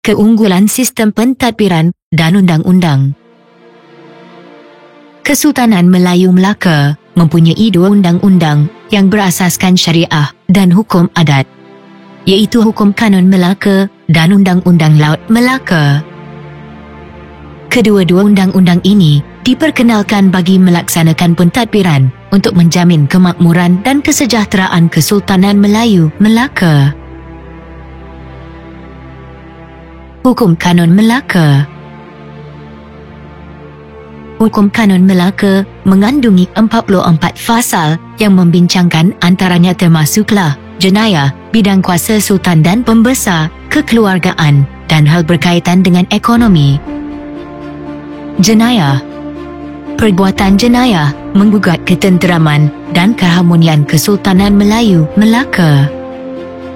Keunggulan sistem pentadbiran dan undang-undang. Kesultanan Melayu Melaka mempunyai dua undang-undang yang berasaskan syariah dan hukum adat, iaitu Hukum Kanun Melaka dan Undang-Undang Laut Melaka. Kedua-dua undang-undang ini diperkenalkan bagi melaksanakan pentadbiran untuk menjamin kemakmuran dan kesejahteraan Kesultanan Melayu Melaka. Hukum Kanun Melaka. Hukum Kanun Melaka mengandungi 44 fasal yang membincangkan antaranya termasuklah jenayah, bidang kuasa sultan dan pembesar, kekeluargaan dan hal berkaitan dengan ekonomi. Jenayah. Perbuatan jenayah menggugat ketenteraman dan keharmonian Kesultanan Melayu Melaka.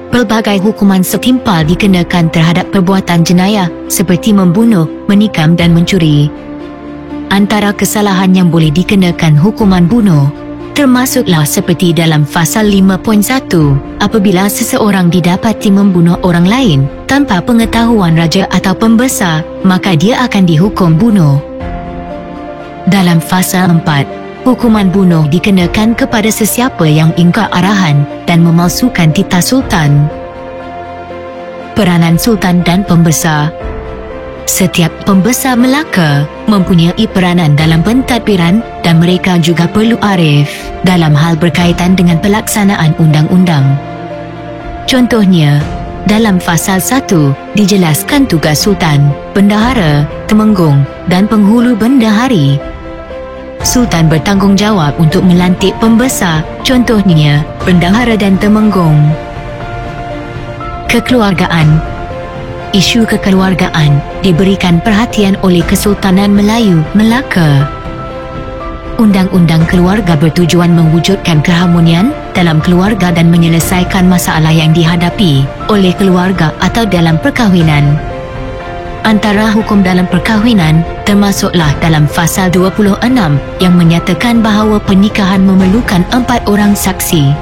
Pelbagai hukuman setimpal dikenakan terhadap perbuatan jenayah seperti membunuh, menikam dan mencuri. Antara kesalahan yang boleh dikenakan hukuman bunuh termasuklah seperti dalam Fasal 5.1, apabila seseorang didapati membunuh orang lain tanpa pengetahuan raja atau pembesar, maka dia akan dihukum bunuh. Dalam Fasal 4, hukuman bunuh dikenakan kepada sesiapa yang ingkar arahan dan memalsukan titah sultan. Peranan sultan dan pembesar. Setiap pembesar Melaka mempunyai peranan dalam pentadbiran dan mereka juga perlu arif dalam hal berkaitan dengan pelaksanaan undang-undang. Contohnya, dalam Fasal 1 dijelaskan tugas sultan, bendahara, temenggung dan penghulu bendahari. Sultan bertanggungjawab untuk melantik pembesar, contohnya bendahara dan temenggung. Kekeluargaan. Isu kekeluargaan diberikan perhatian oleh Kesultanan Melayu Melaka. Undang-undang keluarga bertujuan mewujudkan keharmonian dalam keluarga dan menyelesaikan masalah yang dihadapi oleh keluarga atau dalam perkahwinan. Antara hukum dalam perkahwinan termasuklah dalam Fasal 26 yang menyatakan bahawa pernikahan memerlukan 4 orang saksi.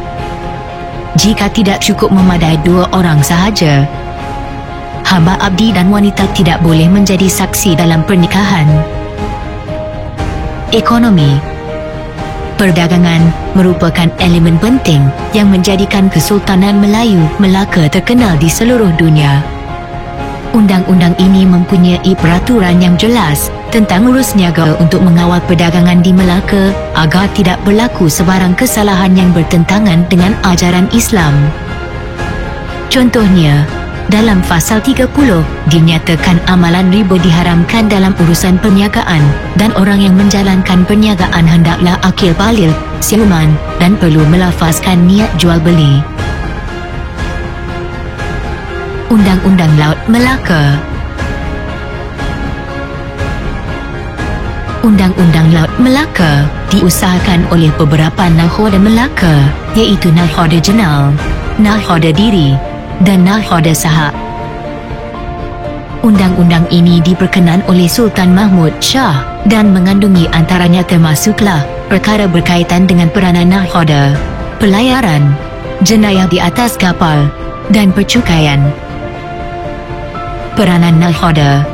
Jika tidak cukup memadai 2 orang sahaja, hamba abdi dan wanita tidak boleh menjadi saksi dalam pernikahan. Ekonomi. Perdagangan merupakan elemen penting yang menjadikan Kesultanan Melayu Melaka terkenal di seluruh dunia. Undang-undang ini mempunyai peraturan yang jelas tentang urus niaga untuk mengawal perdagangan di Melaka agar tidak berlaku sebarang kesalahan yang bertentangan dengan ajaran Islam. Contohnya, dalam Fasal 30 dinyatakan amalan riba diharamkan dalam urusan perniagaan dan orang yang menjalankan perniagaan hendaklah akil balil, siuman dan perlu melafazkan niat jual beli. Undang-Undang Laut Melaka. Undang-Undang Laut Melaka diusahakan oleh beberapa nakhoda Melaka, iaitu Nakhoda Jenal, Nakhoda Diri dan Nakhoda Sahak. Undang-undang ini diperkenan oleh Sultan Mahmud Shah dan mengandungi antaranya termasuklah perkara berkaitan dengan peranan nakhoda, pelayaran, jenayah di atas kapal dan percukaian. Peranan nakhoda.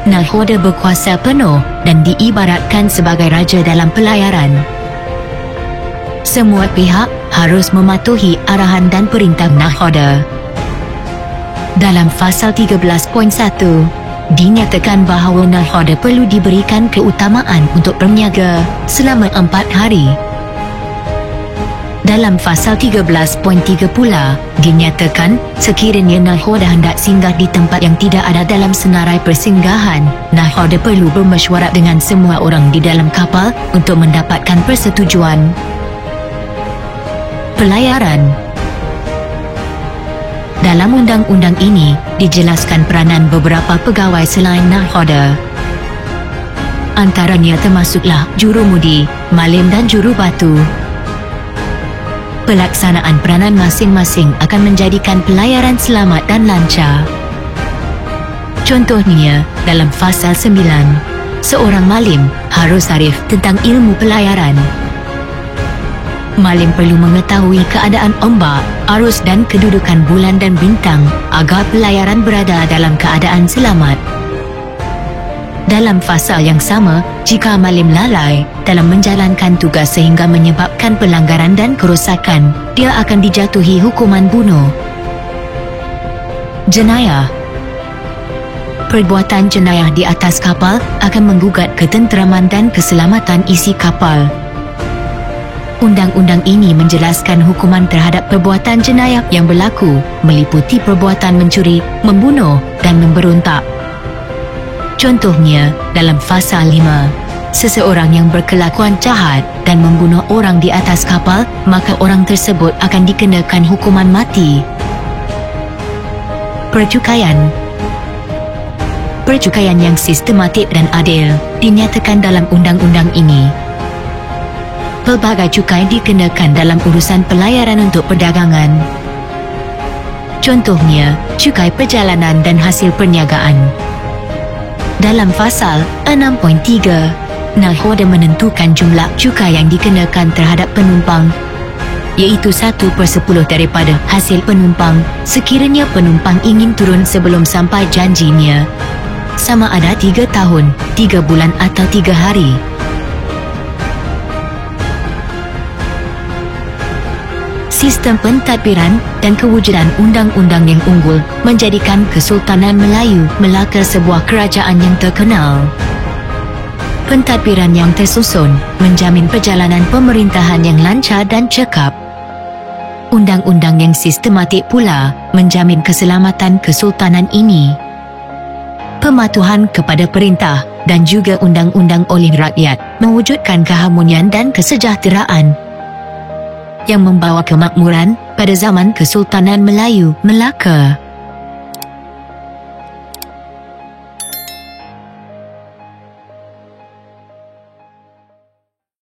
Nakhoda berkuasa penuh dan diibaratkan sebagai raja dalam pelayaran. Semua pihak harus mematuhi arahan dan perintah nakhoda. Dalam Fasal 13.1 dinyatakan bahawa nakhoda perlu diberikan keutamaan untuk berniaga selama 4 hari. Dalam Fasal 13.3 pula dinyatakan sekiranya nakhoda hendak singgah di tempat yang tidak ada dalam senarai persinggahan, nakhoda perlu bermesyuarat dengan semua orang di dalam kapal untuk mendapatkan persetujuan. Pelayaran. Dalam undang-undang ini dijelaskan peranan beberapa pegawai selain nakhoda. Antaranya termasuklah jurumudi, malim dan jurubatu. Pelaksanaan peranan masing-masing akan menjadikan pelayaran selamat dan lancar. Contohnya, dalam Fasal 9, seorang malim harus arif tentang ilmu pelayaran. Malim perlu mengetahui keadaan ombak, arus dan kedudukan bulan dan bintang agar pelayaran berada dalam keadaan selamat. Dalam fasa yang sama, jika Malim lalai dalam menjalankan tugas sehingga menyebabkan pelanggaran dan kerosakan, dia akan dijatuhi hukuman bunuh. Jenayah. Perbuatan jenayah di atas kapal akan menggugat ketenteraman dan keselamatan isi kapal. Undang-undang ini menjelaskan hukuman terhadap perbuatan jenayah yang berlaku meliputi perbuatan mencuri, membunuh dan memberontak. Contohnya, dalam fasa 5, seseorang yang berkelakuan jahat dan membunuh orang di atas kapal, maka orang tersebut akan dikenakan hukuman mati. Percukaian. Percukaian yang sistematik dan adil dinyatakan dalam undang-undang ini. Pelbagai cukai dikenakan dalam urusan pelayaran untuk perdagangan. Contohnya, cukai perjalanan dan hasil perniagaan. Dalam pasal 6.3, Nahoda menentukan jumlah cukai yang dikenakan terhadap penumpang, iaitu 1/10 daripada hasil penumpang sekiranya penumpang ingin turun sebelum sampai janjinya, sama ada 3 tahun, 3 bulan atau 3 hari. Sistem pentadbiran dan kewujudan undang-undang yang unggul menjadikan Kesultanan Melayu Melaka sebuah kerajaan yang terkenal. Pentadbiran yang tersusun menjamin perjalanan pemerintahan yang lancar dan cekap. Undang-undang yang sistematik pula menjamin keselamatan kesultanan ini. Pematuhan kepada perintah dan juga undang-undang oleh rakyat mewujudkan keharmonian dan kesejahteraan yang membawa kemakmuran pada zaman Kesultanan Melayu Melaka.